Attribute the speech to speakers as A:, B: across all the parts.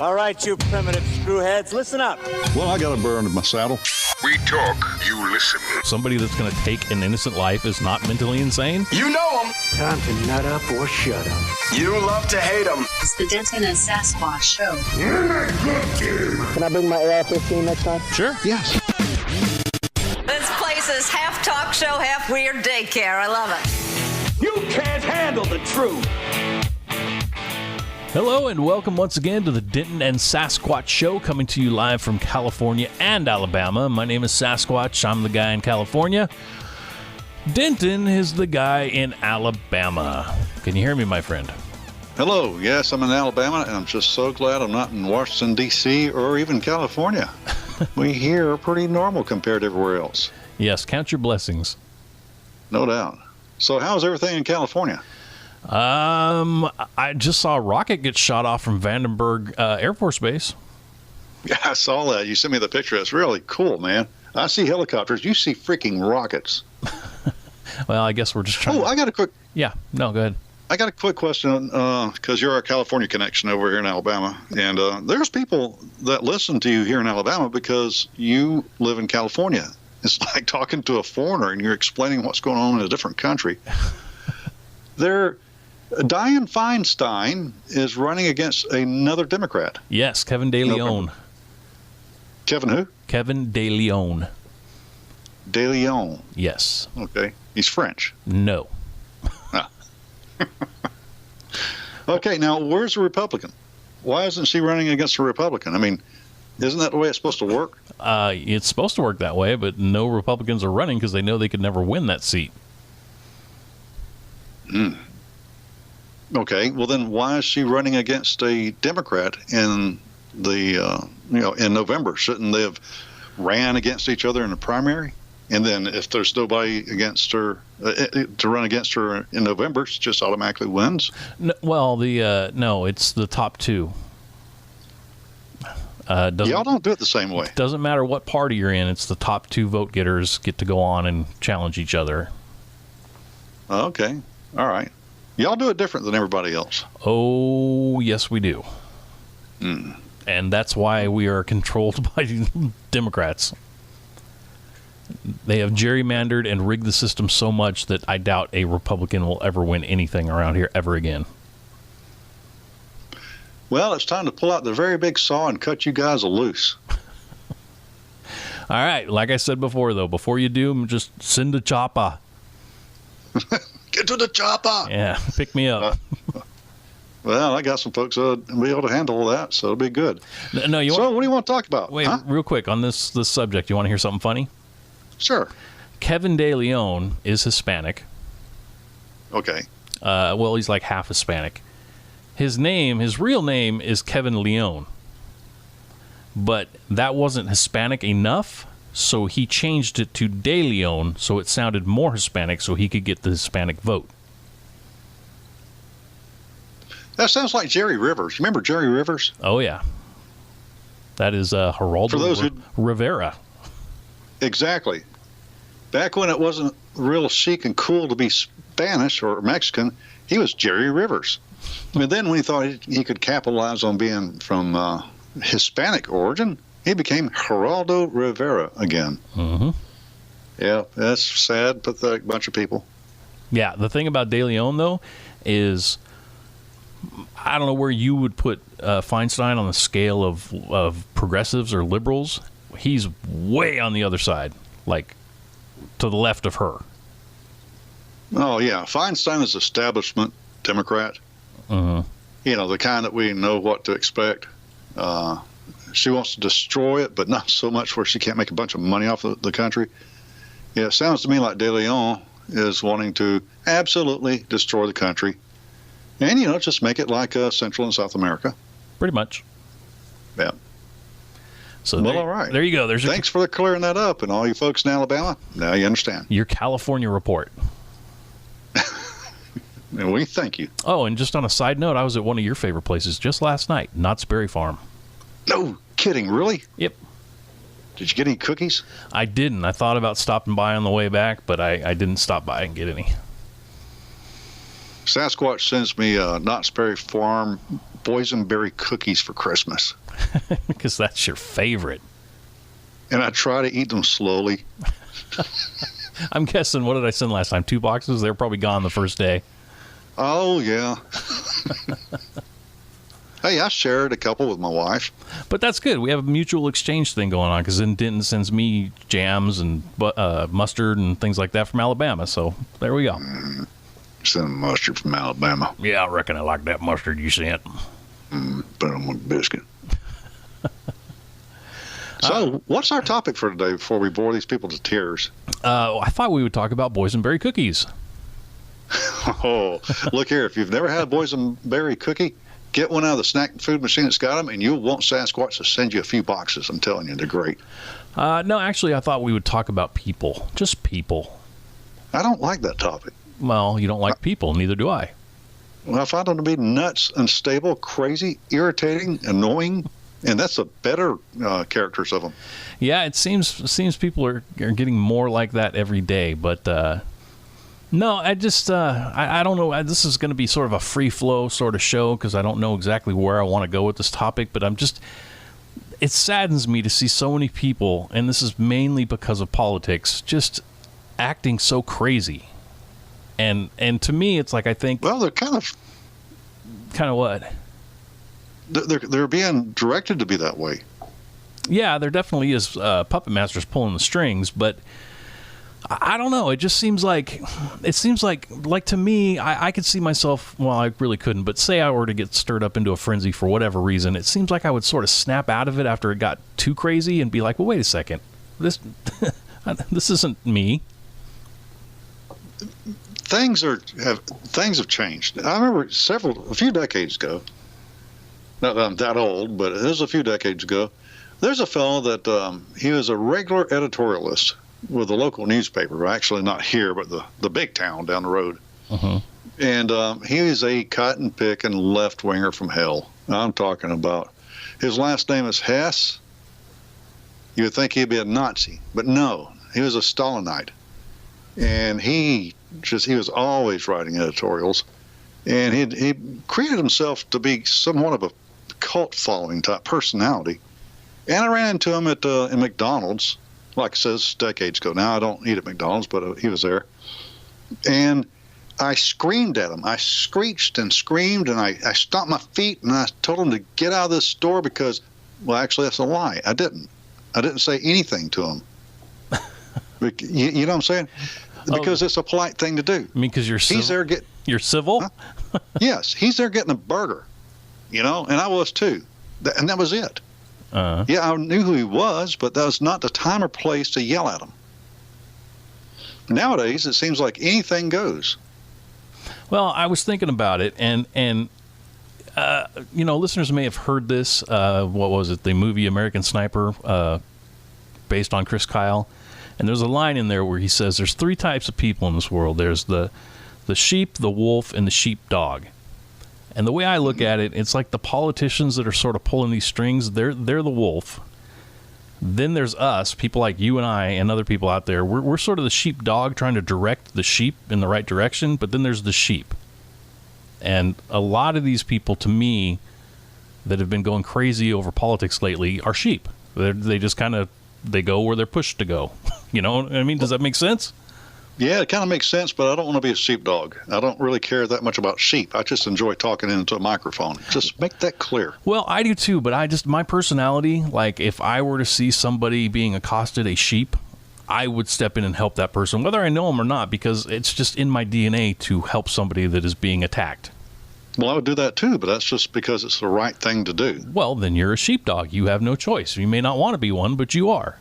A: All right, you primitive screwheads, listen up.
B: Well, I got a burr under my saddle.
C: We talk, you listen.
D: Somebody that's going to take an innocent life is not mentally insane?
C: You know them.
A: Time to nut up or shut up.
C: You love to hate them.
E: It's the Denton and Sasquatch Show.
A: Can I bring my AR-15 next time?
D: Sure.
B: Yes.
F: This place is half talk show, half weird daycare. I love it.
A: You can't handle the truth.
D: Hello and welcome once again to the Denton and Sasquatch Show, coming to you live from California and Alabama. My name is Sasquatch. I'm the guy in California. Denton is the guy in Alabama. Can you hear me, my friend?
B: Hello. Yes, I'm in Alabama, and I'm just so glad I'm not in Washington, D.C. or even California. We here are pretty normal compared to everywhere else.
D: Yes, count your blessings.
B: No doubt. So how's everything in California?
D: I just saw a rocket get shot off from Vandenberg Air Force Base.
B: Yeah, I saw that. You sent me the picture. It's really cool, man. I see helicopters. You see freaking rockets.
D: Well, I guess we're just trying.
B: Oh, I got a quick.
D: Yeah, no, go ahead.
B: I got a quick question because you're our California connection over here in Alabama, and there's people that listen to you here in Alabama because you live in California. It's like talking to a foreigner and you're explaining what's going on in a different country. Dianne Feinstein is running against another Democrat.
D: Yes, Kevin De Leon.
B: Kevin who?
D: Kevin De Leon.
B: De Leon.
D: Yes.
B: Okay. He's French.
D: No.
B: Okay, now where's the Republican? Why isn't she running against a Republican? I mean, isn't that the way it's supposed to work?
D: It's supposed to work that way, but no Republicans are running because they know they could never win that seat.
B: Okay, well then why is she running against a Democrat in the in November? Shouldn't they have ran against each other in the primary? And then if there's nobody against her to run against her in November, she just automatically wins?
D: No, well, no, it's the top two.
B: Y'all don't do it the same way.
D: Doesn't matter what party you're in. It's the top two vote getters get to go on and challenge each other.
B: Okay, all right. Y'all do it different than everybody else.
D: Oh, yes, we do. And that's why we are controlled by Democrats. They have gerrymandered and rigged the system so much that I doubt a Republican will ever win anything around here ever again.
B: Well, it's time to pull out the very big saw and cut you guys loose.
D: All right. Like I said before, though, before you do, just send a chopper.
B: Get to the chopper.
D: Yeah, pick me up.
B: Well, I got some folks that'll be able to handle that, so it'll be good.
D: No,
B: what do you want to talk about?
D: Wait, real quick on this subject. You want to hear something funny?
B: Sure.
D: Kevin De Leon is Hispanic.
B: Okay.
D: Well, he's like half Hispanic. His real name is Kevin Leon. But that wasn't Hispanic enough, so he changed it to De Leon so it sounded more Hispanic so he could get the Hispanic vote.
B: That sounds like Jerry Rivers. Remember Jerry Rivers?
D: Oh, yeah. That is Geraldo Rivera.
B: Exactly. Back when it wasn't real chic and cool to be Spanish or Mexican, he was Jerry Rivers. I mean, then when he thought he could capitalize on being from Hispanic origin, he became Geraldo Rivera again. Mm-hmm. Yeah, that's sad, pathetic bunch of people.
D: Yeah, the thing about De Leon, though, is I don't know where you would put Feinstein on the scale of progressives or liberals. He's way on the other side, like to the left of her.
B: Oh, yeah. Feinstein is establishment Democrat.
D: Mm-hmm.
B: You know, the kind that we know what to expect. She wants to destroy it, but not so much where she can't make a bunch of money off the country. Yeah, it sounds to me like De Leon is wanting to absolutely destroy the country and, just make it like Central and South America.
D: Pretty much.
B: Yeah.
D: So
B: all right.
D: There you go.
B: Thanks for clearing that up. And all you folks in Alabama, now you understand.
D: Your California report.
B: And we thank you.
D: Oh, and just on a side note, I was at one of your favorite places just last night, Knott's Berry Farm.
B: No kidding, really?
D: Yep.
B: Did you get any cookies?
D: I didn't. I thought about stopping by on the way back, but I didn't stop by and get any.
B: Sasquatch sends me Knott's Berry Farm boysenberry cookies for Christmas.
D: Because that's your favorite.
B: And I try to eat them slowly.
D: I'm guessing, what did I send last time? 2 boxes? They're probably gone the first day.
B: Oh, yeah. Hey, I shared a couple with my wife.
D: But that's good. We have a mutual exchange thing going on, because then Denton sends me jams and mustard and things like that from Alabama. So there we go.
B: Send mustard from Alabama.
D: Yeah, I reckon I like that mustard you sent.
B: Put them on a biscuit. So, what's our topic for today before we bore these people to tears?
D: I thought we would talk about boysenberry cookies.
B: Oh, look here. If you've never had a boysenberry cookie, get one out of the snack food machine that's got them, and you'll want Sasquatch to send you a few boxes. I'm telling you, they're great.
D: No, actually, I thought we would talk about people. Just people.
B: I don't like that topic.
D: Well, you don't like people. Neither do I.
B: Well, I find them to be nuts, unstable, crazy, irritating, annoying. And that's the better characters of them.
D: Yeah, it seems people are getting more like that every day. But no, I just I don't know. This is going to be sort of a free flow sort of show, because I don't know exactly where I want to go with this topic. But it saddens me to see so many people, and this is mainly because of politics, just acting so crazy. And to me, it's like, I think,
B: well, they're kind of
D: what?
B: They're being directed to be that way.
D: Yeah, there definitely is puppet masters pulling the strings, but I don't know. It just seems like to me, I could see myself. Well, I really couldn't, but say I were to get stirred up into a frenzy for whatever reason, it seems like I would sort of snap out of it after it got too crazy and be like, well, wait a second, this isn't me.
B: Things have changed. I remember a few decades ago. Not that I'm that old, but it was a few decades ago. There's a fellow that he was a regular editorialist with a local newspaper. Actually, not here, but the big town down the road.
D: Uh-huh.
B: And he was a cotton picking left winger from hell. I'm talking about. His last name is Hess. You would think he'd be a Nazi, but no, he was a Stalinite. And he was always writing editorials. And he created himself to be somewhat of a cult following type personality. And I ran into him at in McDonald's, like I said, decades ago. Now I don't eat at McDonald's, but he was there. And I screamed at him. I screeched and screamed, and I stomped my feet, and I told him to get out of this store because, well, actually, that's a lie. I didn't say anything to him. You know what I'm saying? Because it's a polite thing to do.
D: I mean, because you're civil?
B: Huh? Yes, he's there getting a burger, and I was too. And that was it.
D: Uh-huh.
B: Yeah, I knew who he was, but that was not the time or place to yell at him. Nowadays, it seems like anything goes.
D: Well, I was thinking about it, and listeners may have heard this. What was it? The movie American Sniper, based on Chris Kyle. And there's a line in there where he says there's 3 types of people in this world. There's the sheep, the wolf, and the sheepdog. And the way I look at it, it's like the politicians that are sort of pulling these strings, they're the wolf. Then there's us, people like you and I and other people out there. We're sort of the sheepdog trying to direct the sheep in the right direction, but then there's the sheep. And a lot of these people, to me, that have been going crazy over politics lately are sheep. They just kind of, they go where they're pushed to go. You know what I mean? Does that make sense?
B: Yeah, it kind of makes sense, but I don't want to be a sheepdog. I don't really care that much about sheep. I just enjoy talking into a microphone. Just make that clear.
D: Well, I do too, but my personality, like if I were to see somebody being accosted a sheep, I would step in and help that person, whether I know them or not, because it's just in my DNA to help somebody that is being attacked.
B: Well, I would do that too, but that's just because it's the right thing to do.
D: Well, then you're a sheepdog. You have no choice. You may not want to be one, but you are.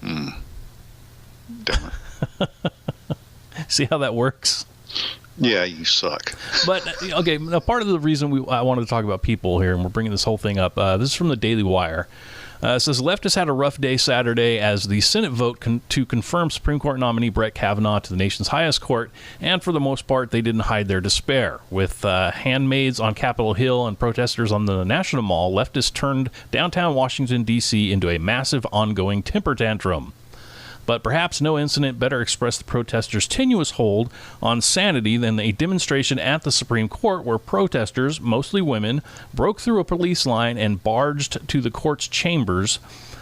B: Damn it.
D: See how that works?
B: Yeah, you suck.
D: But, okay, now part of the reason I wanted to talk about people here, and we're bringing this whole thing up, this is from the Daily Wire. It says, leftists had a rough day Saturday as the Senate vote to confirm Supreme Court nominee Brett Kavanaugh to the nation's highest court, and for the most part, they didn't hide their despair. With handmaids on Capitol Hill and protesters on the National Mall, leftists turned downtown Washington, D.C. into a massive ongoing temper tantrum. But perhaps no incident better expressed the protesters' tenuous hold on sanity than a demonstration at the Supreme Court where protesters, mostly women, broke through a police line and barged to the court's chambers,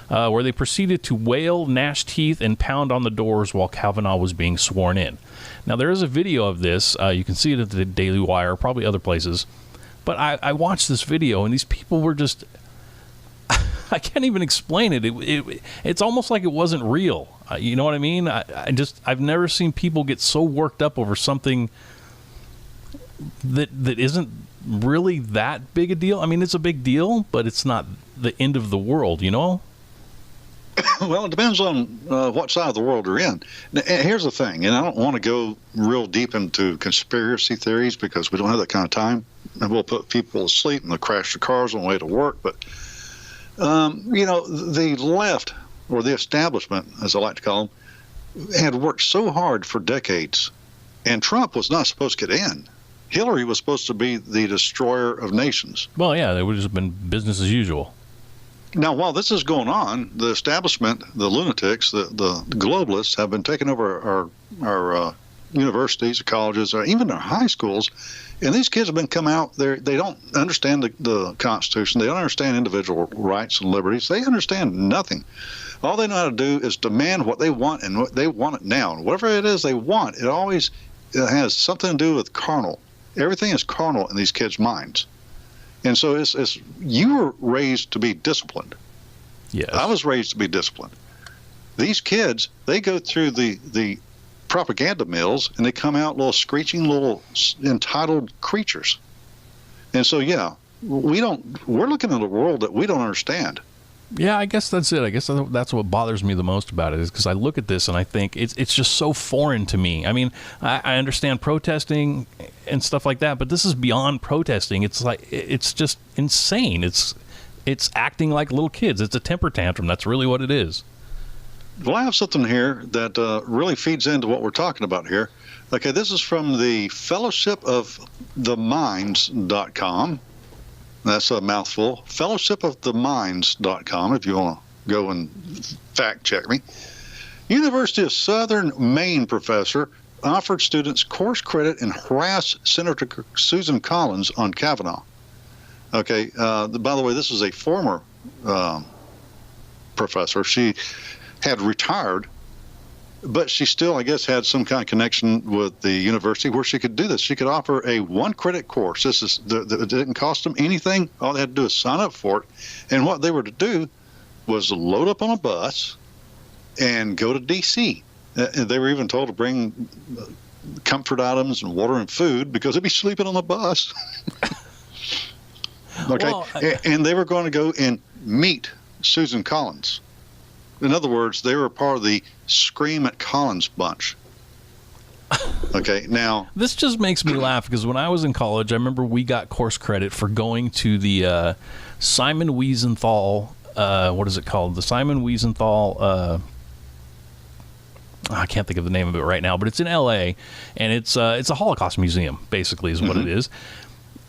D: where they proceeded to wail, gnash teeth, and pound on the doors while Kavanaugh was being sworn in. Now, there is a video of this. You can see it at the Daily Wire, probably other places. But I watched this video, and these people were just... I can't even explain it. It's almost like it wasn't real. You know what I mean? I've never seen people get so worked up over something that isn't really that big a deal. I mean, it's a big deal, but it's not the end of the world, you know?
B: Well, it depends on what side of the world you're in. Now, here's the thing, and I don't want to go real deep into conspiracy theories because we don't have that kind of time, and we'll put people to sleep and they'll crash their cars on the way to work. But, the left, or the establishment, as I like to call them, had worked so hard for decades, and Trump was not supposed to get in. Hillary was supposed to be the destroyer of nations.
D: Well, yeah, it would have just been business as usual.
B: Now, while this is going on, the establishment, the lunatics, the globalists have been taking over our universities, colleges, or even our high schools, and these kids have been come out there. They don't understand the Constitution. They don't understand individual rights and liberties. They understand nothing. All they know how to do is demand what they want, and what they want it now. And whatever it is they want, it always has something to do with carnal. Everything is carnal in these kids' minds. And so it's you were raised to be disciplined.
D: Yes.
B: I was raised to be disciplined. These kids, they go through the propaganda mills, and they come out little screeching, little entitled creatures. And so, yeah, we're looking at a world that we don't understand.
D: Yeah, I guess that's it. I guess that's what bothers me the most about it, is because I look at this and I think it's just so foreign to me. I mean, I understand protesting and stuff like that, but this is beyond protesting. It's like it's just insane. It's acting like little kids. It's a temper tantrum. That's really what it is.
B: Well, I have something here that really feeds into what we're talking about here. Okay, this is from the Fellowship of the Minds.com. That's a mouthful. Fellowshipoftheminds.com, if you want to go and fact check me. University of Southern Maine professor offered students course credit and harassed Senator Susan Collins on Kavanaugh. Okay, by the way, this is a former professor. She had retired, but she still, I guess, had some kind of connection with the university where she could do this. She could offer a one-credit course. It didn't cost them anything. All they had to do is sign up for it. And what they were to do was load up on a bus and go to D.C. They were even told to bring comfort items and water and food because they'd be sleeping on the bus. Okay, well, and they were going to go and meet Susan Collins. In other words, they were part of the Scream at Collins bunch. Okay, now...
D: This just makes me laugh because when I was in college, I remember we got course credit for going to the Simon Wiesenthal, what is it called? The Simon Wiesenthal... I can't think of the name of it right now, but it's in L.A., and it's a Holocaust museum, basically, is what it is.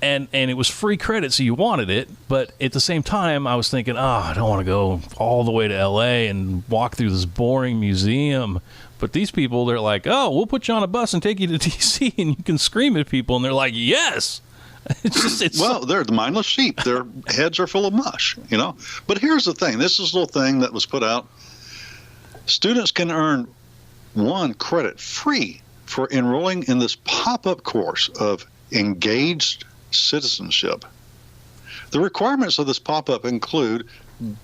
D: And it was free credit, so you wanted it. But at the same time, I was thinking, I don't want to go all the way to L.A. and walk through this boring museum. But these people, they're like, we'll put you on a bus and take you to D.C. and you can scream at people. And they're like, yes.
B: Well, they're the mindless sheep. Their heads are full of mush, you know. But here's the thing. This is a little thing that was put out. Students can earn 1 credit free for enrolling in this pop-up course of engaged citizenship. The requirements of this pop-up include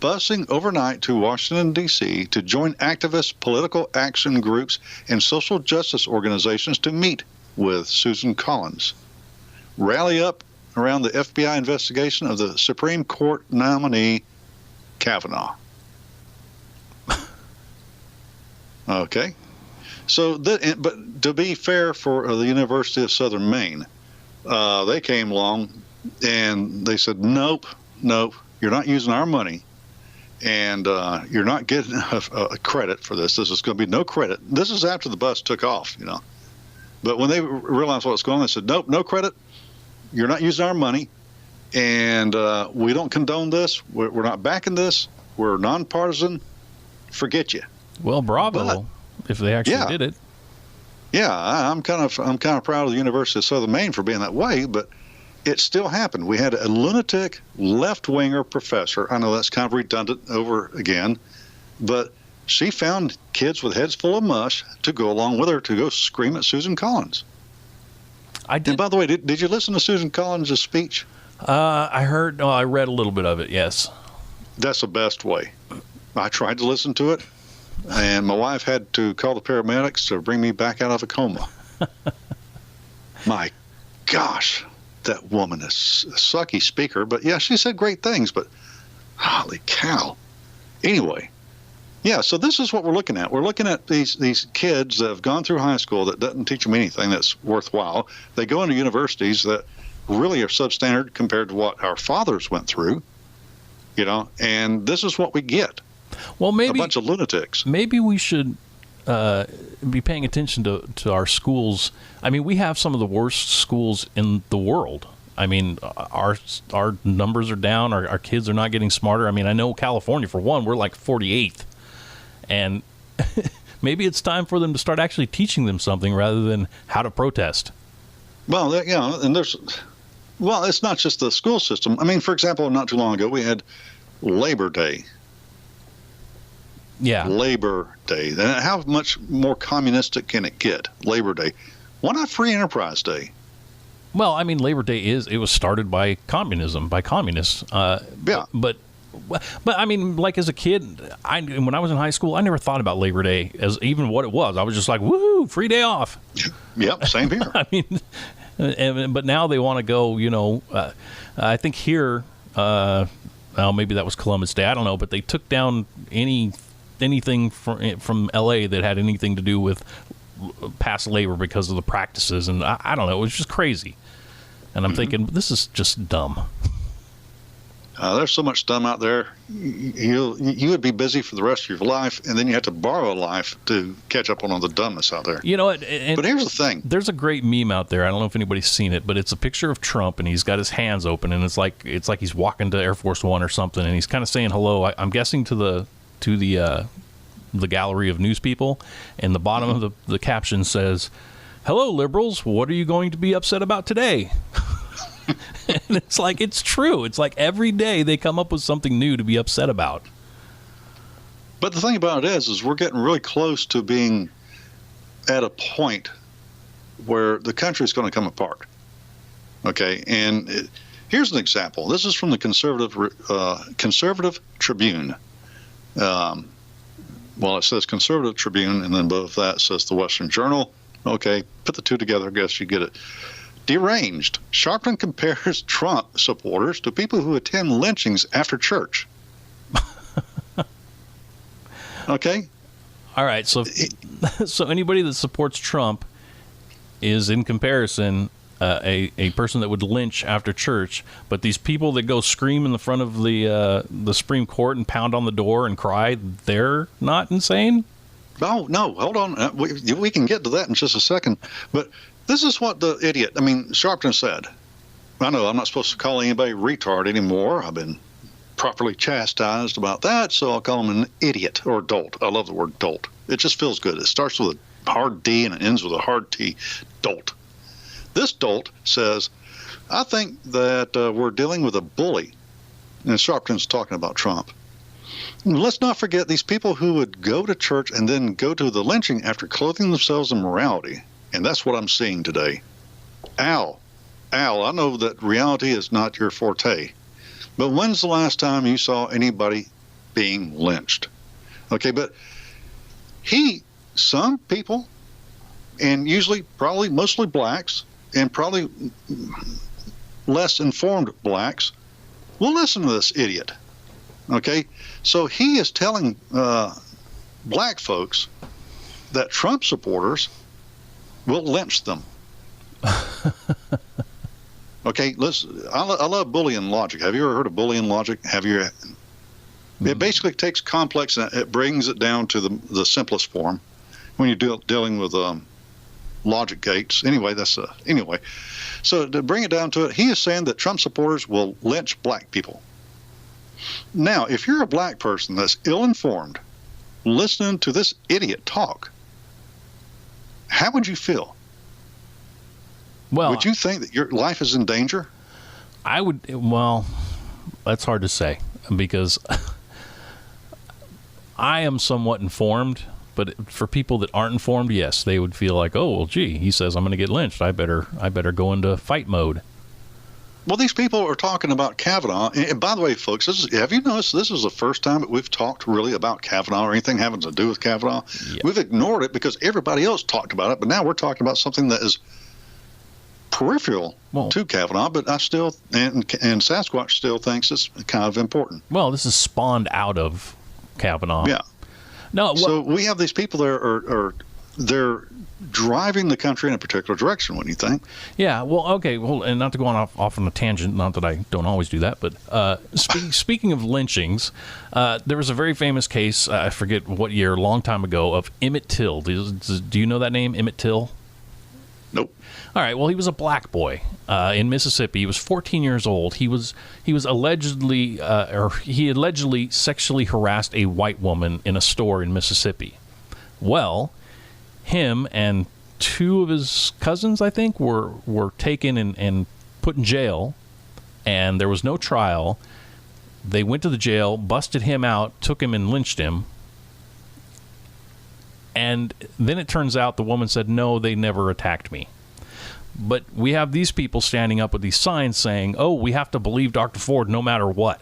B: busing overnight to Washington, D.C. to join activist political action groups and social justice organizations to meet with Susan Collins. Rally up around the FBI investigation of the Supreme Court nominee Kavanaugh. Okay. So, but to be fair for the University of Southern Maine, they came along and they said, nope, you're not using our money, and you're not getting a credit for this. This is going to be no credit. This is after the bus took off, you know. But when they realized what was going on, they said, nope, no credit. You're not using our money, and we don't condone this. We're not backing this. We're nonpartisan. Forget you.
D: Well, bravo, if they actually did it.
B: Yeah, I'm kind of proud of the University of Southern Maine for being that way, but it still happened. We had a lunatic left-winger professor. I know that's kind of redundant over again, but she found kids with heads full of mush to go along with her to go scream at Susan Collins.
D: I did.
B: And by the way, did you listen to Susan Collins' speech?
D: I read a little bit of it, yes.
B: That's the best way. I tried to listen to it, and my wife had to call the paramedics to bring me back out of a coma. My gosh, that woman is a sucky speaker. But, yeah, she said great things, but holy cow. Anyway, yeah, so this is what we're looking at. We're looking at these kids that have gone through high school that doesn't teach them anything that's worthwhile. They go into universities that really are substandard compared to what our fathers went through, and this is what we get.
D: Well, maybe
B: a bunch of lunatics.
D: Maybe we should be paying attention to our schools. I mean, we have some of the worst schools in the world. I mean, our numbers are down. Our kids are not getting smarter. I mean, I know California, for one, we're like 48th. And maybe it's time for them to start actually teaching them something rather than how to protest.
B: Well, and it's not just the school system. I mean, for example, not too long ago, we had Labor Day.
D: Yeah.
B: Labor Day. How much more communistic can it get? Labor Day. Why not Free Enterprise Day?
D: Well, I mean, Labor Day it was started by communism, by communists.
B: Yeah.
D: But I mean, like as a kid, when I was in high school, I never thought about Labor Day as even what it was. I was just like, woohoo, free day off.
B: Yep, same here.
D: I mean, but now they want to go, I think here, well, maybe that was Columbus Day. I don't know, but they took down anything from L.A. that had anything to do with past labor because of the practices. And I don't know. It was just crazy. And I'm thinking, this is just dumb.
B: There's so much dumb out there. You would be busy for the rest of your life, and then you have to borrow a life to catch up on all the dumbness out there.
D: You know what? But
B: here's the thing.
D: There's a great meme out there. I don't know if anybody's seen it, but it's a picture of Trump, and he's got his hands open, and it's like he's walking to Air Force One or something, and he's kind of saying hello. I'm guessing to the gallery of news people, and the bottom of the caption says, "Hello, liberals. What are you going to be upset about today?" And it's like, it's true. It's like every day they come up with something new to be upset about.
B: But the thing about it is we're getting really close to being at a point where the country is going to come apart. Okay, and here's an example. This is from the Conservative Tribune. Well, it says Conservative Tribune, and then above that says the Western Journal. Okay, put the two together, I guess you get it. Deranged. Sharpton compares Trump supporters to people who attend lynchings after church. Okay?
D: All right, so anybody that supports Trump is, in comparison, a person that would lynch after church, but these people that go scream in the front of the Supreme Court and pound on the door and cry, they're not insane?
B: No, hold on. We can get to that in just a second, but this is what the idiot, Sharpton said. I know I'm not supposed to call anybody retard anymore. I've been properly chastised about that, so I'll call him an idiot or dolt. I love the word dolt. It just feels good. It starts with a hard D and it ends with a hard T. Dolt. This dolt says, I think that we're dealing with a bully. And Sharpton's talking about Trump. Let's not forget these people who would go to church and then go to the lynching after clothing themselves in morality. And that's what I'm seeing today. Al, I know that reality is not your forte, but when's the last time you saw anybody being lynched? Okay, but some people, and usually probably mostly blacks, and probably less informed blacks, will listen to this idiot. Okay, so he is telling black folks that Trump supporters will lynch them. Okay, listen, I love Boolean logic. Have you ever heard of Boolean logic? It basically takes complex and it brings it down to the simplest form when you're dealing with logic gates. Anyway, so to bring it down to it, he is saying that Trump supporters will lynch black people. Now, if you're a black person that's ill-informed listening to this idiot talk, how would you feel?
D: Well,
B: would you think that your life is in danger?
D: I would. Well, that's hard to say because I am somewhat informed. But for people that aren't informed, yes, they would feel like, oh, well, gee, he says I'm going to get lynched. I better go into fight mode.
B: Well, these people are talking about Kavanaugh. And by the way, folks, have you noticed this is the first time that we've talked really about Kavanaugh or anything having to do with Kavanaugh? Yeah. We've ignored it because everybody else talked about it, but now we're talking about something that is peripheral to Kavanaugh, but I still, and Sasquatch still thinks it's kind of important.
D: Well, this is spawned out of Kavanaugh.
B: Yeah.
D: No.
B: So we have these people that are they're driving the country in a particular direction, wouldn't you think?
D: Yeah, well, okay, well, and not to go off on a tangent, not that I don't always do that, but speaking of lynchings, there was a very famous case, I forget what year, a long time ago, of Emmett Till. Do you know that name, Emmett Till?
B: Nope.
D: All right, well, he was a black boy in Mississippi. He was 14 years old. He allegedly sexually harassed a white woman in a store in Mississippi. Well, him and two of his cousins, I think, were taken and put in jail, and there was no trial. They went to the jail, busted him out, took him and lynched him. And then it turns out the woman said, no, they never attacked me. But we have these people standing up with these signs saying, oh, we have to believe Dr. Ford no matter what.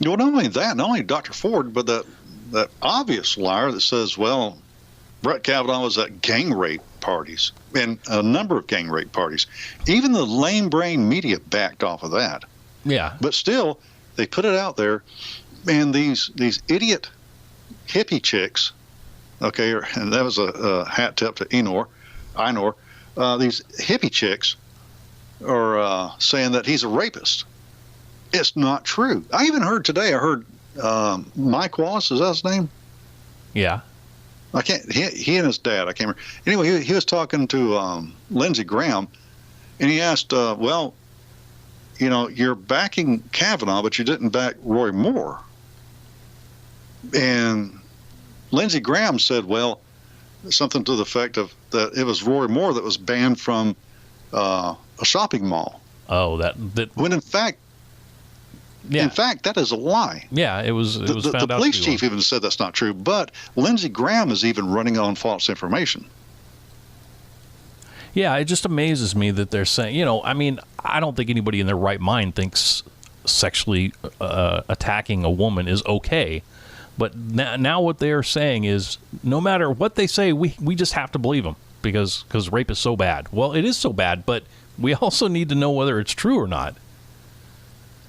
B: Well, not only that, not only Dr. Ford, but that obvious liar that says, well, Brett Kavanaugh was at gang rape parties and a number of gang rape parties. Even the lame brain media backed off of that.
D: Yeah.
B: But still, they put it out there, and these idiot hippie chicks, okay, and that was a hat tip to Einor. These hippie chicks are saying that he's a rapist. It's not true. I even heard today, Mike Wallace, is that his name?
D: Yeah.
B: I can't. He and his dad. I can't remember. Anyway, he was talking to Lindsey Graham, and he asked, "Well, you know, you're backing Kavanaugh, but you didn't back Roy Moore." And Lindsey Graham said, "Well, something to the effect of that it was Roy Moore that was banned from a shopping mall."
D: Oh, that
B: when in fact.
D: Yeah.
B: In fact, that is a lie.
D: Yeah, it was found out.
B: The police chief even said that's not true, but Lindsey Graham is even running on false information.
D: Yeah, it just amazes me that they're saying, you know, I mean, I don't think anybody in their right mind thinks sexually attacking a woman is okay. But now what they're saying is no matter what they say, we just have to believe them because rape is so bad. Well, it is so bad, but we also need to know whether it's true or not.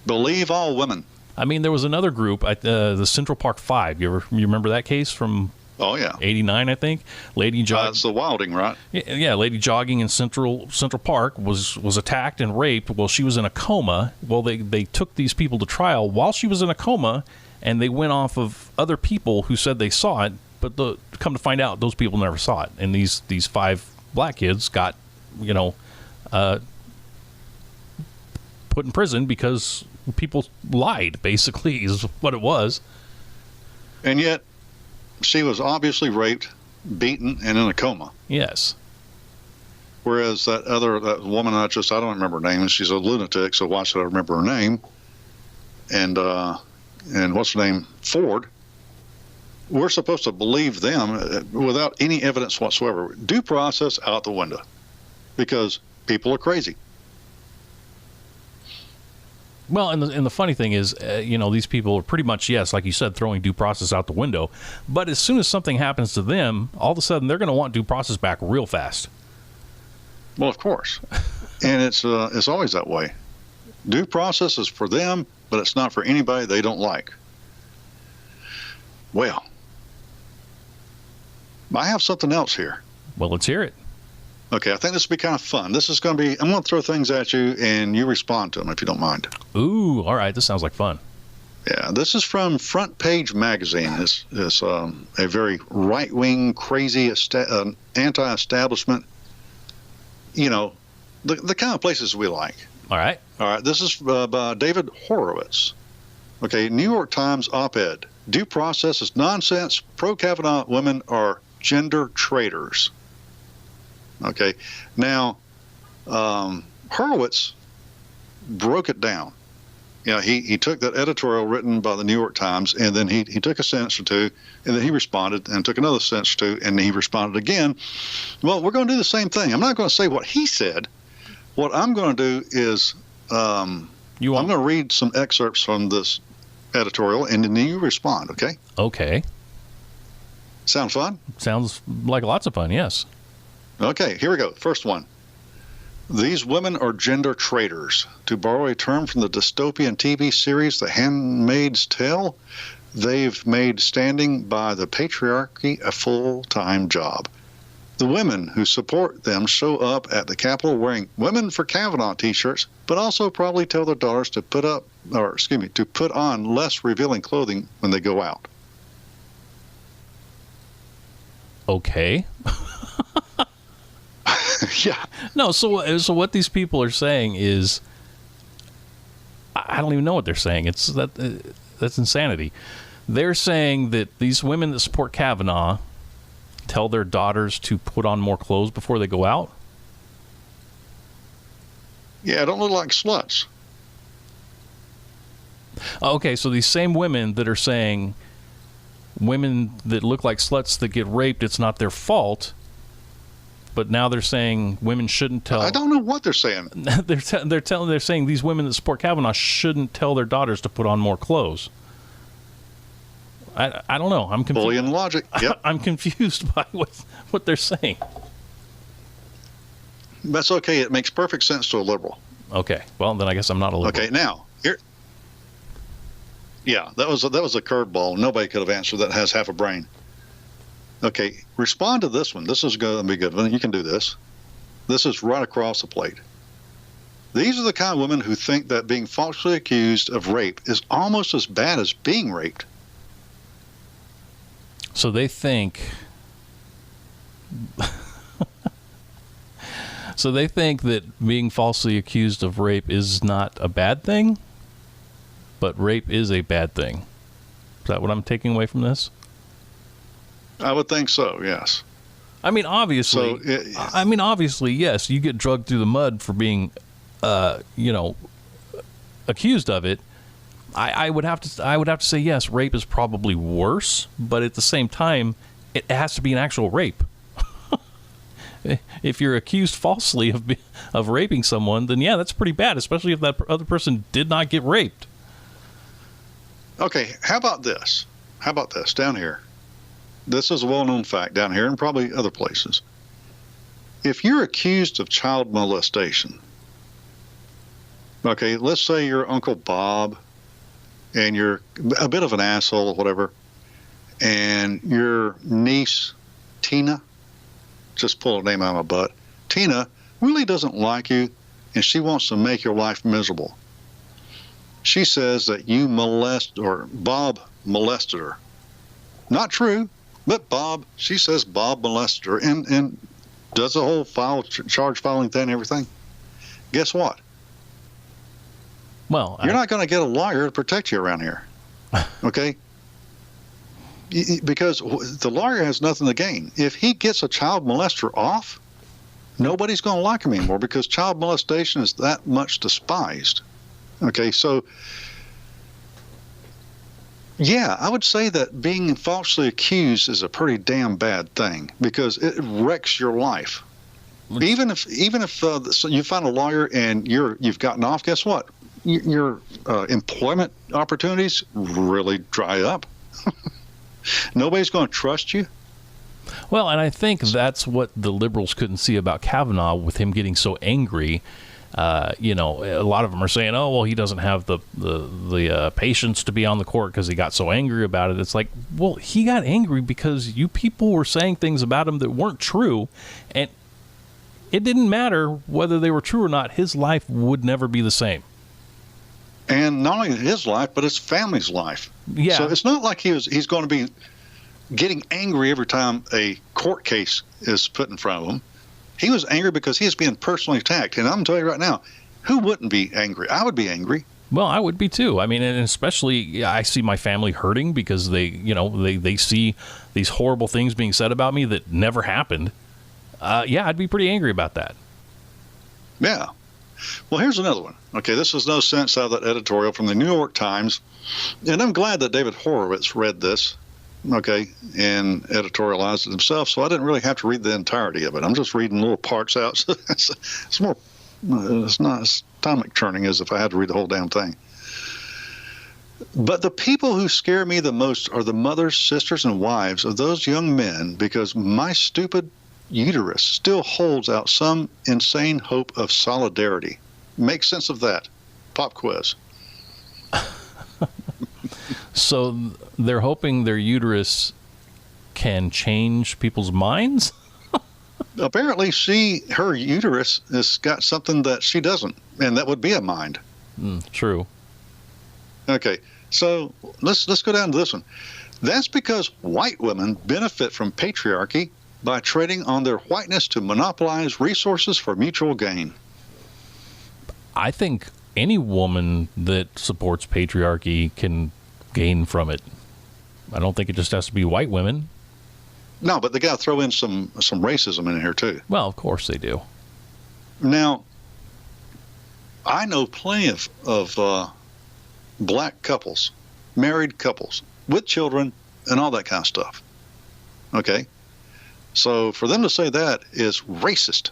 B: Believe all women.
D: I mean, there was another group, the Central Park Five. You remember that case from?
B: Oh yeah,
D: 89, I think. Lady jogging.
B: That's the Wilding, right?
D: Yeah, lady jogging in Central Park was attacked and raped. Well, she was in a coma. Well, they took these people to trial while she was in a coma, and they went off of other people who said they saw it. But come to find out, those people never saw it. And these 5 black kids got, put in prison because people lied, basically, is what it was.
B: And yet, she was obviously raped, beaten, and in a coma.
D: Yes.
B: Whereas that woman, I don't remember her name, and she's a lunatic, so why should I remember her name? And what's her name? Ford. We're supposed to believe them without any evidence whatsoever. Due process out the window. Because people are crazy.
D: Well, and the funny thing is, these people are pretty much, yes, like you said, throwing due process out the window. But as soon as something happens to them, all of a sudden they're going to want due process back real fast.
B: Well, of course. And it's always that way. Due process is for them, but it's not for anybody they don't like. Well, I have something else here.
D: Well, let's hear it.
B: Okay, I think this will be kind of fun. This is going to be, I'm going to throw things at you, and you respond to them if you don't mind.
D: Ooh, all right. This sounds like fun.
B: Yeah, this is from Front Page Magazine. It's a very right-wing, crazy, anti-establishment, the kind of places we like.
D: All right.
B: All right, this is by David Horowitz. Okay, New York Times op-ed. Due process is nonsense. Pro-Kavanaugh women are gender traitors. Okay. Now, Horowitz broke it down. He took that editorial written by the New York Times, and then he took a sentence or two, and then he responded and took another sentence or two, and he responded again. Well, we're going to do the same thing. I'm not going to say what he said. What I'm going to do is I'm going to read some excerpts from this editorial, and then you respond, okay?
D: Okay.
B: Sound fun?
D: Sounds like lots of fun, yes.
B: Okay, here we go. First one. These women are gender traitors. To borrow a term from the dystopian TV series The Handmaid's Tale, they've made standing by the patriarchy a full-time job. The women who support them show up at the Capitol wearing Women for Kavanaugh t-shirts, but also probably tell their daughters to put on less revealing clothing when they go out.
D: Okay.
B: Yeah.
D: No, so what these people are saying is, I don't even know what they're saying. That's insanity. They're saying that these women that support Kavanaugh tell their daughters to put on more clothes before they go out?
B: Yeah, don't look like sluts.
D: Okay, so these same women that are saying women that look like sluts that get raped, it's not their fault. But now they're saying women shouldn't tell.
B: I don't know what they're saying.
D: They're saying these women that support Kavanaugh shouldn't tell their daughters to put on more clothes. I don't know. I'm confused.
B: Boolean logic. Yep.
D: I'm confused by what they're saying.
B: That's okay. It makes perfect sense to a liberal.
D: Okay. Well, then I guess I'm not a liberal.
B: Okay. Now here. Yeah, that was a curveball. Nobody could have answered that. Has half a brain. Okay, respond to this one. This is going to be good. You can do this. This is right across the plate. These are the kind of women who think that being falsely accused of rape is almost as bad as being raped.
D: So they think... So they think that being falsely accused of rape is not a bad thing, but rape is a bad thing. Is that what I'm taking away from this?
B: I would think so, yes.
D: I mean, obviously, yes, you get drugged through the mud for being, accused of it. I would have to say yes, rape is probably worse, but at the same time, it has to be an actual rape. If you're accused falsely of raping someone, then yeah, that's pretty bad, especially if that other person did not get raped.
B: Okay, how about this? Down here? This is a well-known fact down here and probably other places. If you're accused of child molestation, okay, let's say you're Uncle Bob and you're a bit of an asshole or whatever, and your niece, Tina, just pull a name out of my butt, Tina really doesn't like you and she wants to make your life miserable. She says that Bob molested her. Not true. But she says Bob molested her and does the whole charge filing thing and everything. Guess what?
D: Well,
B: you're not going to get a lawyer to protect you around here. Okay? Because the lawyer has nothing to gain. If he gets a child molester off, nobody's going to like him anymore because child molestation is that much despised. Okay, so... yeah, I would say that being falsely accused is a pretty damn bad thing because it wrecks your life. Even if you find a lawyer and you've gotten off, guess what? Your employment opportunities really dry up. Nobody's going to trust you.
D: Well, and I think that's what the liberals couldn't see about Kavanaugh with him getting so angry. A lot of them are saying, oh, well, he doesn't have the patience to be on the court because he got so angry about it. It's like, well, he got angry because you people were saying things about him that weren't true, and it didn't matter whether they were true or not. His life would never be the same.
B: And not only his life, but his family's life.
D: Yeah. So
B: it's not like he's going to be getting angry every time a court case is put in front of him. He was angry because he was being personally attacked. And I'm going to tell you right now, who wouldn't be angry? I would be angry.
D: Well, I would be too. I mean, and especially I see my family hurting because they see these horrible things being said about me that never happened. Yeah, I'd be pretty angry about that.
B: Yeah. Well, here's another one. Okay, this was no sense out of that editorial from the New York Times. And I'm glad that David Horowitz read this, okay, and editorialized it himself, so I didn't really have to read the entirety of it. I'm just reading little parts out. So it's more, it's not as stomach churning as if I had to read the whole damn thing. But the people who scare me the most are the mothers, sisters, and wives of those young men, because my stupid uterus still holds out some insane hope of solidarity. Make sense of that. Pop quiz.
D: So they're hoping their uterus can change people's minds?
B: Apparently her uterus has got something that she doesn't, and that would be a mind.
D: True.
B: Okay, so let's go down to this one. That's because white women benefit from patriarchy by trading on their whiteness to monopolize resources for mutual gain.
D: I think any woman that supports patriarchy can gain from it. I don't think it just has to be white women.
B: No, but they got to throw in some racism in here too.
D: Well, of course they do.
B: Now, I know plenty of black couples, married couples with children and all that kind of stuff. Okay? So for them to say that is racist.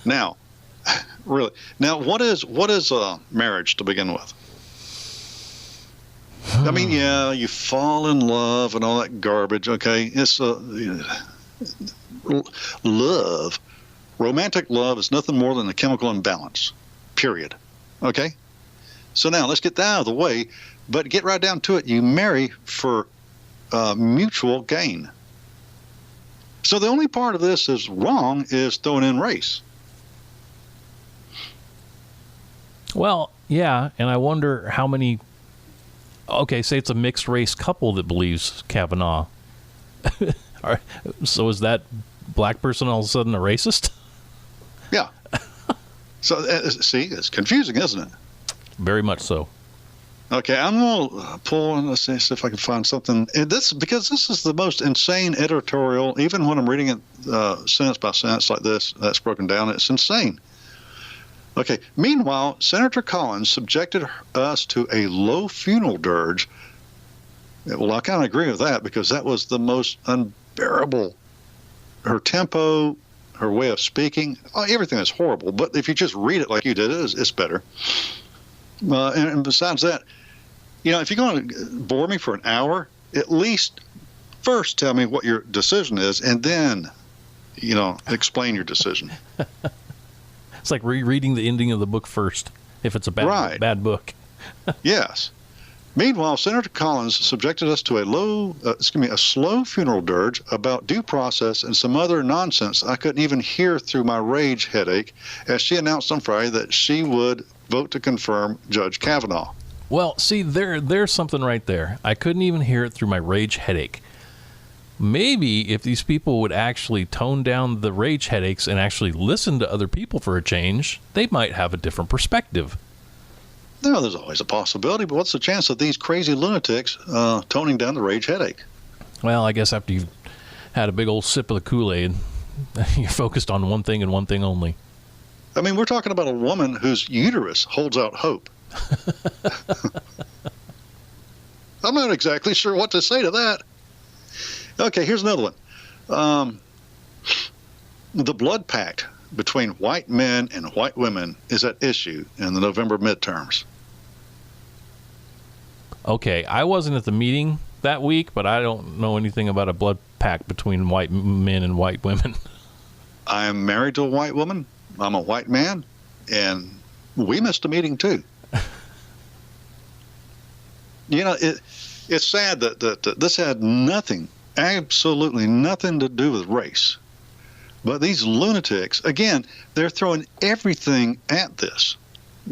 B: Now, really. Now, what is marriage to begin with? I mean, yeah, you fall in love and all that garbage, okay? It's love. Romantic love is nothing more than a chemical imbalance, period. Okay? So now let's get that out of the way, but get right down to it. You marry for mutual gain. So the only part of this is wrong is throwing in race.
D: Well, yeah, and I wonder how many... Okay, say it's a mixed race couple that believes Kavanaugh. So is that black person all of a sudden a racist?
B: Yeah. So, see, it's confusing, isn't it?
D: Very much so.
B: Okay, I'm going to pull and let's see if I can find something. Because this is the most insane editorial, even when I'm reading it sentence by sentence like this, that's broken down, it's insane. Okay, meanwhile, Senator Collins subjected us to a low funeral dirge. Well, I kind of agree with that because that was the most unbearable. Her tempo, her way of speaking, everything is horrible. But if you just read it like you did, it's better. And besides that, if you're going to bore me for an hour, at least first tell me what your decision is, and then, explain your decision.
D: It's like rereading the ending of the book first, if it's a bad book.
B: Yes. Meanwhile, Senator Collins subjected us to a slow funeral dirge about due process and some other nonsense I couldn't even hear through my rage headache, as she announced on Friday that she would vote to confirm Judge Kavanaugh.
D: Well, see, there's something right there. I couldn't even hear it through my rage headache. Maybe if these people would actually tone down the rage headaches and actually listen to other people for a change, they might have a different perspective.
B: No, there's always a possibility, but what's the chance of these crazy lunatics toning down the rage headache?
D: Well, I guess after you've had a big old sip of the Kool-Aid, you're focused on one thing and one thing only.
B: I mean, we're talking about a woman whose uterus holds out hope. I'm not exactly sure what to say to that. Okay, here's another one. The blood pact between white men and white women is at issue in the November midterms.
D: Okay, I wasn't at the meeting that week, but I don't know anything about a blood pact between white men and white women.
B: I am married to a white woman. I'm a white man, and we missed a meeting too. It's sad that this had absolutely nothing to do with race. But these lunatics, again, they're throwing everything at this.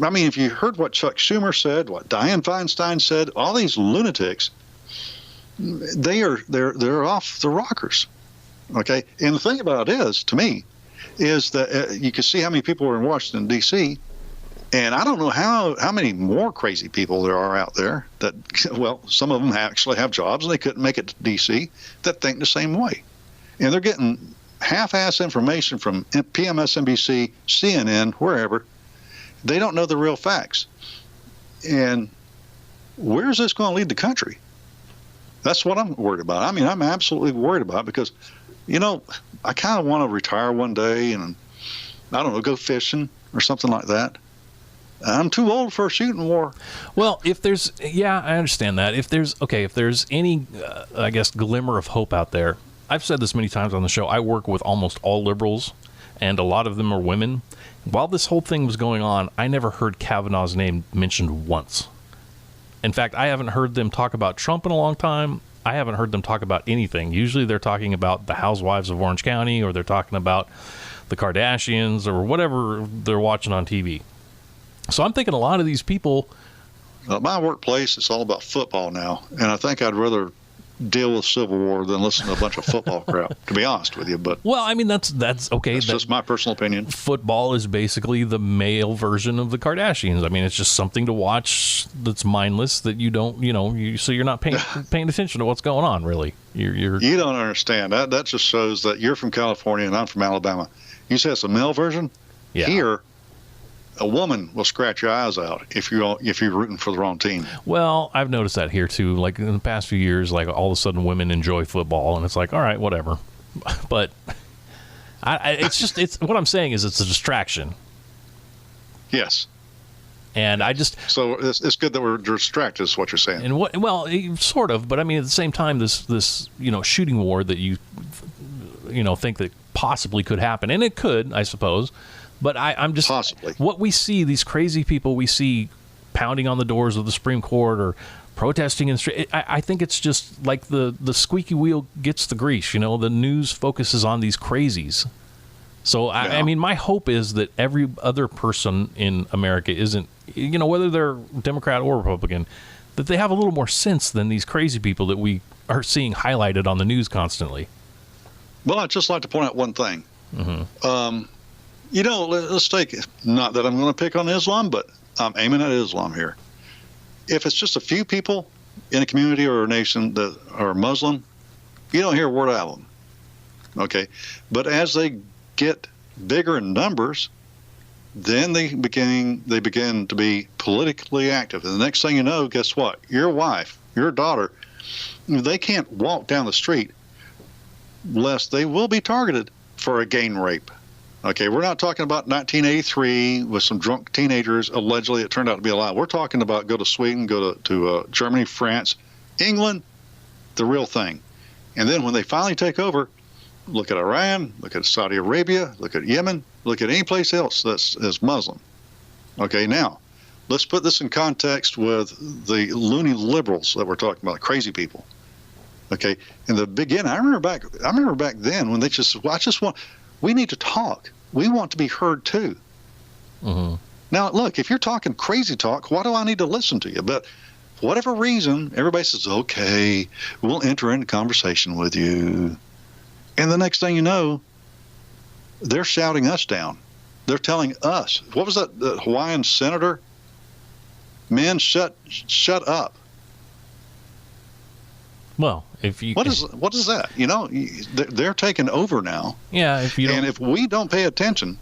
B: I mean, if you heard what Chuck Schumer said, what Dianne Feinstein said, all these lunatics, they're off the rockers. Okay, and the thing about it is, to me, is that you can see how many people are in Washington D.C. And I don't know how many more crazy people there are out there that, well, some of them actually have jobs and they couldn't make it to D.C. that think the same way. And they're getting half-ass information from PMSNBC, CNN, wherever. They don't know the real facts. And where's this going to lead the country? That's what I'm worried about. I mean, I'm absolutely worried about it because, you know, I kind of want to retire one day and, I don't know, go fishing or something like that. I'm too old for a shooting war.
D: Well, if there's, I understand that. If there's any, I guess, glimmer of hope out there, I've said this many times on the show, I work with almost all liberals, and a lot of them are women. While this whole thing was going on, I never heard Kavanaugh's name mentioned once. In fact, I haven't heard them talk about Trump in a long time. I haven't heard them talk about anything. Usually they're talking about the housewives of Orange County, or they're talking about the Kardashians, or whatever they're watching on TV. So I'm thinking a lot of these people...
B: At my workplace, it's all about football now, and I think I'd rather deal with Civil War than listen to a bunch of football crap, to be honest with you. But
D: well, I mean, that's okay.
B: That's just my personal opinion.
D: Football is basically the male version of the Kardashians. I mean, it's just something to watch that's mindless that you don't, so you're not paying attention to what's going on, really. You
B: don't understand. That just shows that you're from California and I'm from Alabama. You say it's a male version?
D: Yeah.
B: Here, a woman will scratch your eyes out if you're rooting for the wrong team.
D: Well, I've noticed that here too. Like in the past few years, like all of a sudden women enjoy football, and it's like, all right, whatever. But it's what I'm saying is it's a distraction.
B: Yes.
D: And
B: so it's good that we're distracted, is what you're saying.
D: And sort of, but I mean at the same time, this shooting war that you think that possibly could happen, and it could, I suppose. But I'm just
B: possibly
D: what we see, these crazy people we see pounding on the doors of the Supreme Court or protesting in the street. I think it's just like the squeaky wheel gets the grease. The news focuses on these crazies. So I mean, my hope is that every other person in America isn't, whether they're Democrat or Republican, that they have a little more sense than these crazy people that we are seeing highlighted on the news constantly.
B: Well, I'd just like to point out one thing.
D: Mm-hmm.
B: Let's take, not that I'm going to pick on Islam, but I'm aiming at Islam here. If it's just a few people in a community or a nation that are Muslim, you don't hear a word out of them. Okay. But as they get bigger in numbers, then they begin to be politically active. And the next thing you know, guess what? Your wife, your daughter, they can't walk down the street lest they will be targeted for a gang rape. Okay, we're not talking about 1983 with some drunk teenagers allegedly it turned out to be a lie. We're talking about go to Sweden, go to Germany, France, England, the real thing. And then when they finally take over, look at Iran, look at Saudi Arabia, look at Yemen, look at any place else that's Muslim. Okay, now let's put this in context with the loony liberals that we're talking about, crazy people. Okay, in the beginning, I remember back then when they we need to talk. We want to be heard too.
D: Mm-hmm.
B: Now, look, if you're talking crazy talk, why do I need to listen to you? But for whatever reason, everybody says, okay, we'll enter into conversation with you. And the next thing you know, they're shouting us down. They're telling us, what was that the Hawaiian senator? Men, shut up.
D: Well, if you
B: what is that? They're taking over now.
D: Yeah, if
B: we don't pay attention,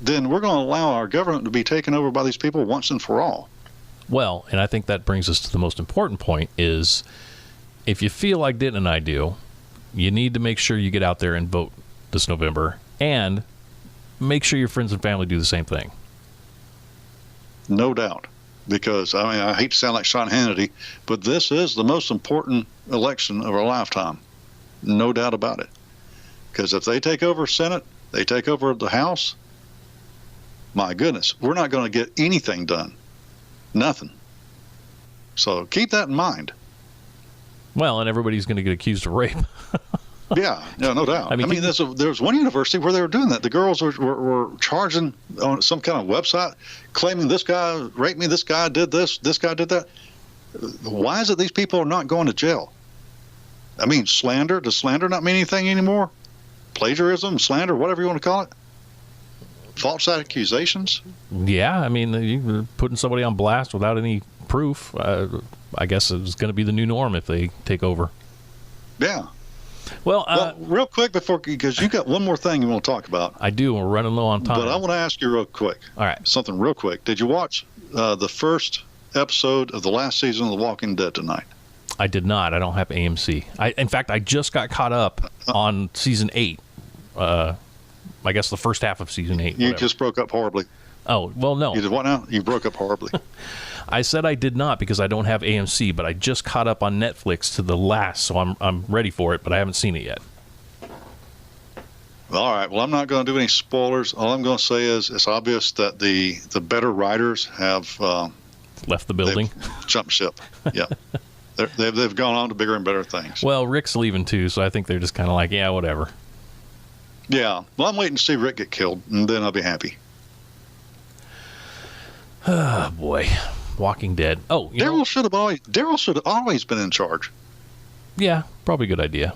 B: then we're going to allow our government to be taken over by these people once and for all.
D: Well, and I think that brings us to the most important point is if you feel like Denton and I do, you need to make sure you get out there and vote this November, and make sure your friends and family do the same thing.
B: No doubt. Because, I hate to sound like Sean Hannity, but this is the most important election of our lifetime. No doubt about it. Because if they take over Senate, they take over the House, my goodness, we're not going to get anything done. Nothing. So keep that in mind.
D: Well, and everybody's going to get accused of rape.
B: Yeah, no doubt. I mean, there's one university where they were doing that. The girls were charging on some kind of website, claiming this guy raped me, this guy did this guy did that. Why is it these people are not going to jail? I mean, slander. Does slander not mean anything anymore? Plagiarism, slander, whatever you want to call it? false accusations?
D: Yeah, I mean, you're putting somebody on blast without any proof. I guess it's going to be the new norm if they take over.
B: Yeah.
D: Well,
B: real quick because you got one more thing you want to talk about.
D: I do. We're running low on time.
B: But I want to ask you real quick.
D: All right.
B: Something real quick. Did you watch the first episode of the last season of The Walking Dead tonight?
D: I did not. I don't have AMC. In fact, I just got caught up on season 8. I guess the first half of season 8.
B: You just broke up horribly.
D: Oh, well, no.
B: You did what now? You broke up horribly.
D: I said I did not because I don't have AMC, but I just caught up on Netflix to the last, so I'm ready for it, but I haven't seen it yet.
B: All right. Well, I'm not going to do any spoilers. All I'm going to say is it's obvious that the better writers have
D: left the building.
B: Jumped ship. Yeah. They've gone on to bigger and better things.
D: Well, Rick's leaving too, so I think they're just kind of like, yeah, whatever.
B: Yeah. Well, I'm waiting to see Rick get killed, and then I'll be happy.
D: Oh, boy. Walking Dead. Oh,
B: Daryl should have always been in charge.
D: Yeah, probably a good idea.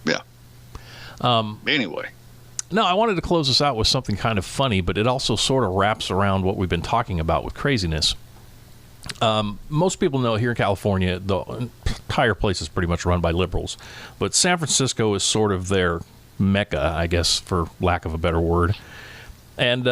B: Yeah. Anyway.
D: No, I wanted to close this out with something kind of funny, but it also sort of wraps around what we've been talking about with craziness. Most people know here in California, the entire place is pretty much run by liberals, but San Francisco is sort of their mecca, I guess, for lack of a better word. And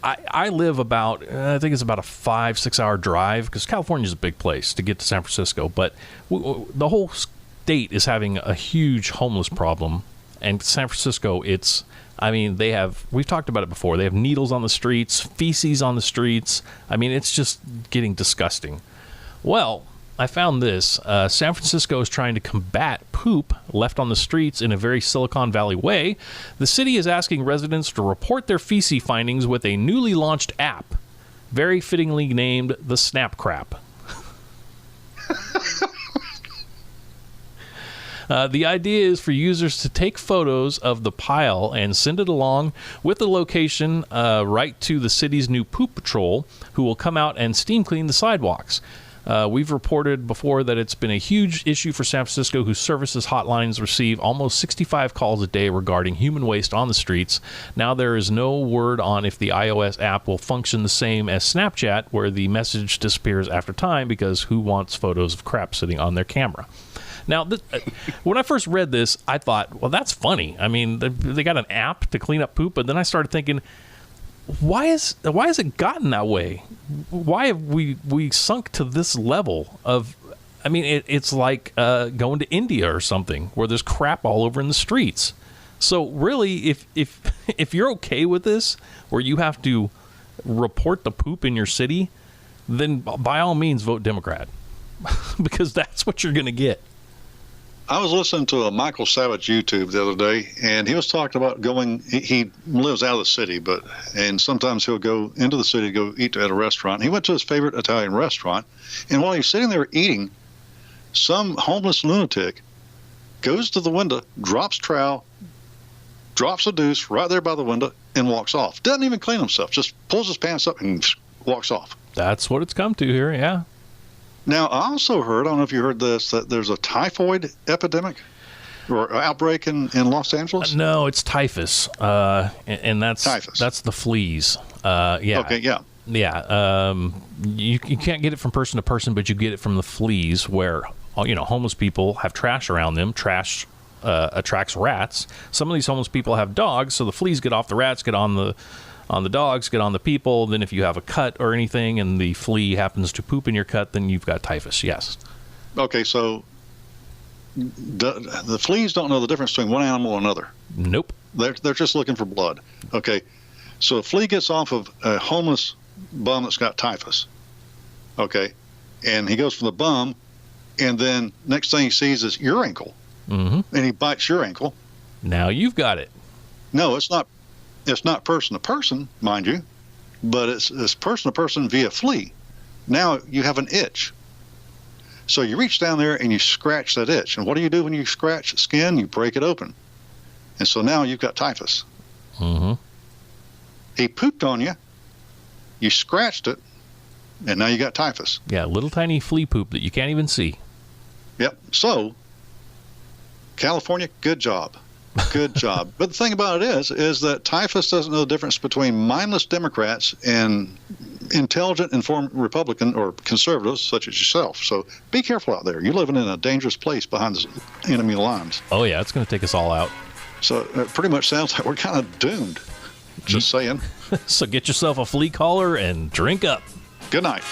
D: I live about, I think it's about a 5-6 hour drive, because California is a big place to get to San Francisco, but the whole state is having a huge homeless problem. And San Francisco, we've talked about it before. They have needles on the streets, feces on the streets. I mean, it's just getting disgusting. Well, I found this. San Francisco is trying to combat poop left on the streets in a very Silicon Valley way. The city is asking residents to report their feces findings with a newly launched app, very fittingly named the Snap Crap. The idea is for users to take photos of the pile and send it along with the location right to the city's new poop patrol, who will come out and steam clean the sidewalks. We've reported before that it's been a huge issue for San Francisco, whose services hotlines receive almost 65 calls a day regarding human waste on the streets. Now there is no word on if the iOS app will function the same as Snapchat, where the message disappears after time because who wants photos of crap sitting on their camera? Now, when I first read this, I thought, well, that's funny. I mean, they got an app to clean up poop, but then I started thinking, why has it gotten that way? Why have we sunk to this level of? I mean, it's like going to India or something where there's crap all over in the streets. So really, if you're okay with this, where you have to report the poop in your city, then by all means vote Democrat, because that's what you're going to get.
B: I was listening to a Michael Savage YouTube the other day, and he was talking about going. He lives out of the city, and sometimes he'll go into the city to go eat at a restaurant. He went to his favorite Italian restaurant, and while he's sitting there eating, some homeless lunatic goes to the window, drops trowel, drops a deuce right there by the window, and walks off. Doesn't even clean himself, just pulls his pants up and walks off.
D: That's what it's come to here, yeah.
B: Now, I also heard, I don't know if you heard this, that there's a typhoid epidemic or outbreak in Los Angeles?
D: No, it's typhus, and that's
B: typhus.
D: That's the fleas. Yeah.
B: Okay, yeah.
D: Yeah. You can't get it from person to person, but you get it from the fleas, where homeless people have trash around them. Trash attracts rats. Some of these homeless people have dogs, so the fleas get off the rats, get on the dogs, get on the people. Then if you have a cut or anything and the flea happens to poop in your cut, then you've got typhus, yes.
B: Okay, so the fleas don't know the difference between one animal and another.
D: Nope.
B: They're just looking for blood. Okay, so a flea gets off of a homeless bum that's got typhus. Okay, and he goes from the bum, and then next thing he sees is your ankle, and he bites your ankle.
D: Now you've got it.
B: No, it's not. It's not person to person, mind you, but it's person to person via flea. Now you have an itch. So you reach down there and you scratch that itch. And what do you do when you scratch skin? You break it open. And so now you've got typhus. He pooped on you. You scratched it. And now you got typhus.
D: Yeah, little tiny flea poop that you can't even see.
B: Yep. So, California, good job. Good job. But the thing about it is that typhus doesn't know the difference between mindless Democrats and intelligent, informed Republican or conservatives such as yourself. So be careful out there. You're living in a dangerous place behind the enemy lines.
D: Oh, yeah, it's going to take us all out.
B: So it pretty much sounds like we're kind of doomed. Just saying.
D: So get yourself a flea collar and drink up.
B: Good night.